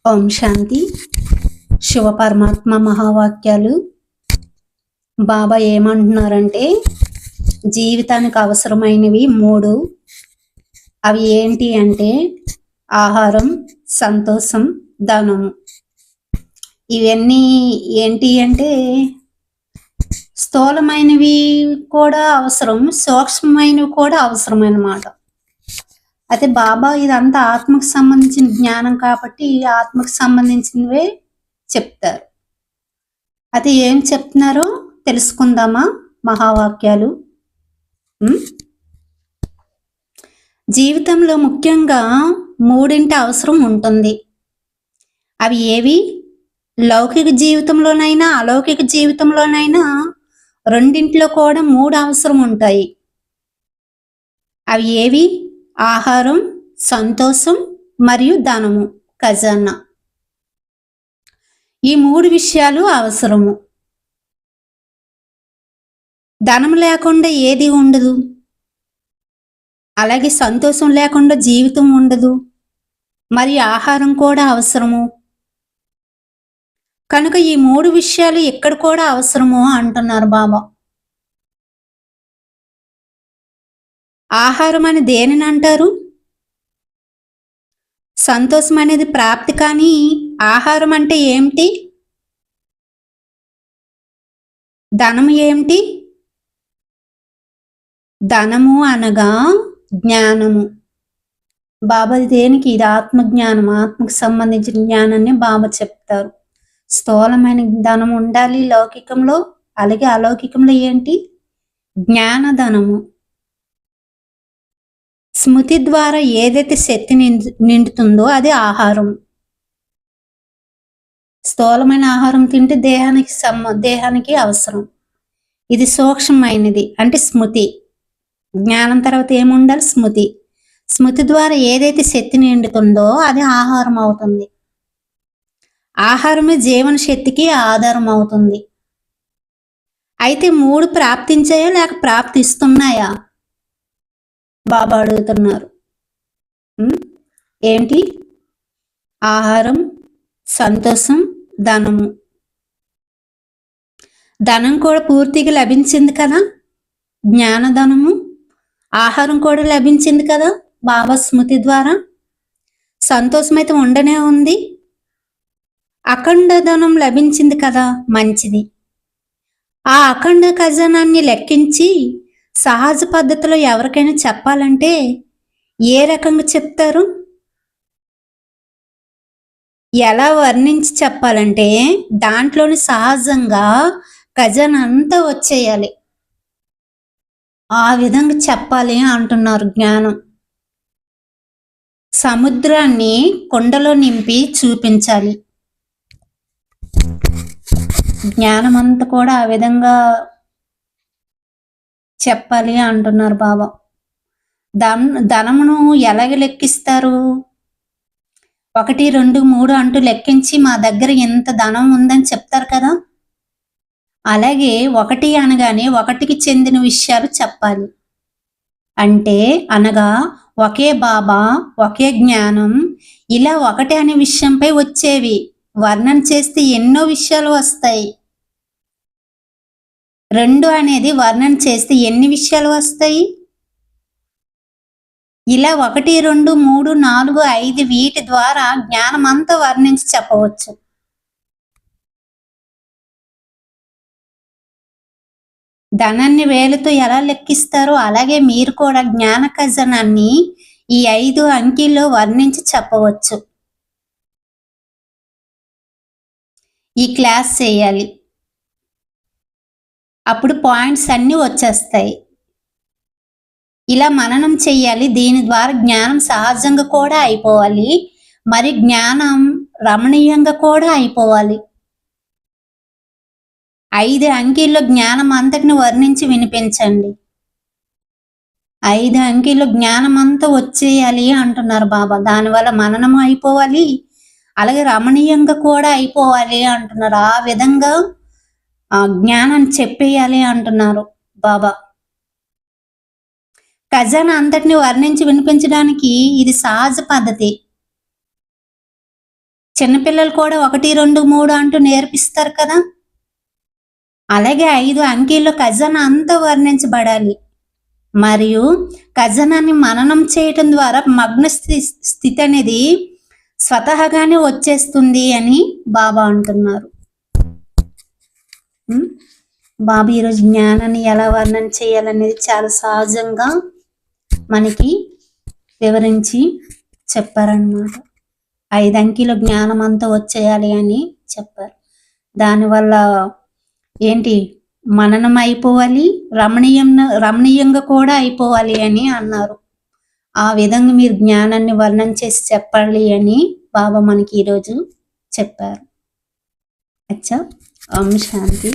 ఓం శాంతి. శివ పరమాత్మ మహావాక్యాలు. బాబా ఏమంటున్నారంటే జీవితానికి అవసరమైనవి 3. అవి ఏంటి అంటే ఆహారం, సంతోషం, ధనము. ఇవన్నీ ఏంటి అంటే స్థూలమైనవి కూడా అవసరం, సూక్ష్మమైనవి కూడా అవసరం అన్నమాట. అయితే బాబా ఇదంతా ఆత్మకు సంబంధించిన జ్ఞానం కాబట్టి ఆత్మకు సంబంధించినవే చెప్తారు. అయితే ఏం చెప్తున్నారో తెలుసుకుందామా? మహావాక్యాలు. జీవితంలో ముఖ్యంగా 3 అవసరం ఉంటుంది. అవి ఏవి? లౌకిక జీవితంలోనైనా అలౌకిక జీవితంలోనైనా 2 కూడా 3 అవసరం ఉంటాయి. అవి ఏవి? ఆహారం, సంతోషం మరియు ధనము, ఖజానా. ఈ 3 విషయాలు అవసరము. ధనం లేకుండా ఏది ఉండదు, అలాగే సంతోషం లేకుండా జీవితం ఉండదు, మరి ఆహారం కూడా అవసరము. కనుక ఈ 3 విషయాలు ఇక్కడ కూడా అవసరము అంటున్నారు బాబా. ఆహారం అని దేనిని అంటారు? సంతోషం అనేది ప్రాప్తి, కానీ ఆహారం అంటే ఏమిటి? ధనం ఏమిటి? ధనము అనగా జ్ఞానము. బాబా దేనికి? ఇది ఆత్మజ్ఞానం, ఆత్మకు సంబంధించిన జ్ఞానాన్ని బాబా చెప్తారు. స్థూలమైన ధనం ఉండాలి లౌకికంలో, అలాగే అలౌకికంలో ఏంటి? జ్ఞానధనము. స్మృతి ద్వారా ఏదైతే శక్తి నిండుతుందో అది ఆహారం. స్థూలమైన ఆహారం తింటే దేహానికి అవసరం. ఇది సూక్ష్మమైనది అంటే స్మృతి. జ్ఞానం తర్వాత ఏముండాలి? స్మృతి. స్మృతి ద్వారా ఏదైతే శక్తి నిండుతుందో అది ఆహారం అవుతుంది. ఆహారమే జీవన శక్తికి ఆధారం అవుతుంది. అయితే 3 ప్రాప్తించాయా లేక ప్రాప్తిస్తున్నాయా? బాబా అడుగుతున్నారు. ఏంటి? ఆహారం, సంతోషం, ధనము. ధనం కూడా పూర్తిగా లభించింది కదా, జ్ఞానధనము. ఆహారం కూడా లభించింది కదా బాబా స్మృతి ద్వారా. సంతోషం అయితే ఉండనే ఉంది. అఖండ ధనం లభించింది కదా, మంచిది. ఆ అఖండ ఖజానాన్ని లెక్కించి సహజ పద్ధతిలో ఎవరికైనా చెప్పాలంటే ఏ రకంగా చెప్తారు? ఎలా వర్ణించి చెప్పాలంటే దాంట్లోని సహజంగా ఖజానా అంతా వచ్చేయాలి. ఆ విధంగా చెప్పాలి అంటున్నారు జ్ఞానం. సముద్రాన్ని కుండలో నింపి చూపించాలి. జ్ఞానం అంతా కూడా ఆ విధంగా చెప్పాలి అంటున్నారు బాబా. ధనమును ఎలాగ లెక్కిస్తారు? 1, 2, 3 అంటూ లెక్కించి మా దగ్గర ఎంత ధనం ఉందని చెప్తారు కదా, అలాగే 1 అనగానే 1కి చెందిన విషయాలు చెప్పాలి. అంటే అనగా ఒకే బాబా, ఒకే జ్ఞానం, ఇలా 1 అనే విషయంపై వచ్చేవి వర్ణన చేస్తే ఎన్నో విషయాలు వస్తాయి. 2 అనేది వర్ణన చేస్తే ఎన్ని విషయాలు వస్తాయి? ఇలా 1, 2, 3, 4, 5 వీటి ద్వారా జ్ఞానం అంతా వర్ణించి చెప్పవచ్చు. ధనాన్ని వేలతో ఎలా లెక్కిస్తారో అలాగే మీరు కూడా జ్ఞాన ఖజానాన్ని ఈ 5 అంకెల్లో వర్ణించి చెప్పవచ్చు. ఈ క్లాస్ చేయాలి, అప్పుడు పాయింట్స్ అన్నీ వచ్చేస్తాయి. ఇలా మననం చెయ్యాలి. దీని ద్వారా జ్ఞానం సహజంగా కూడా అయిపోవాలి, మరి జ్ఞానం రమణీయంగా కూడా అయిపోవాలి. 5 అంకెల్లో జ్ఞానం అంతటిని వర్ణించి వినిపించండి. 5 అంకెల్లో జ్ఞానం అంతా వచ్చేయాలి అంటున్నారు బాబా. దానివల్ల మననం అయిపోవాలి, అలాగే రమణీయంగా కూడా అయిపోవాలి అంటున్నారు. ఆ విధంగా జ్ఞానాన్ని చెప్పేయాలి అంటున్నారు బాబా. ఖజానా అంతటిని వర్ణించి వినిపించడానికి ఇది సహజ పద్ధతి. చిన్నపిల్లలు కూడా 1, 2, 3 అంటూ నేర్పిస్తారు కదా. అలాగే 5 అంకెల్లో ఖజానా అంతా వర్ణించబడాలి. మరియు ఖజానాన్ని మననం చేయటం ద్వారా మగ్న స్థితి అనేది స్వతహాగానే వచ్చేస్తుంది అని బాబా అంటున్నారు. బాబా ఈరోజు జ్ఞానాన్ని ఎలా వర్ణన చేయాలనేది చాలా సహజంగా మనకి వివరించి చెప్పారనమాట. 5 అంకెల జ్ఞానం అంతా వచ్చేయాలి అని చెప్పారు. దానివల్ల ఏంటి, మననం అయిపోవాలి, రమణీయంగా కూడా అయిపోవాలి అని అన్నారు. ఆ విధంగా మీరు జ్ఞానాన్ని వర్ణన చేసి చెప్పాలి అని బాబా మనకి ఈరోజు చెప్పారు. అచ్చా, ఓం శాంతి.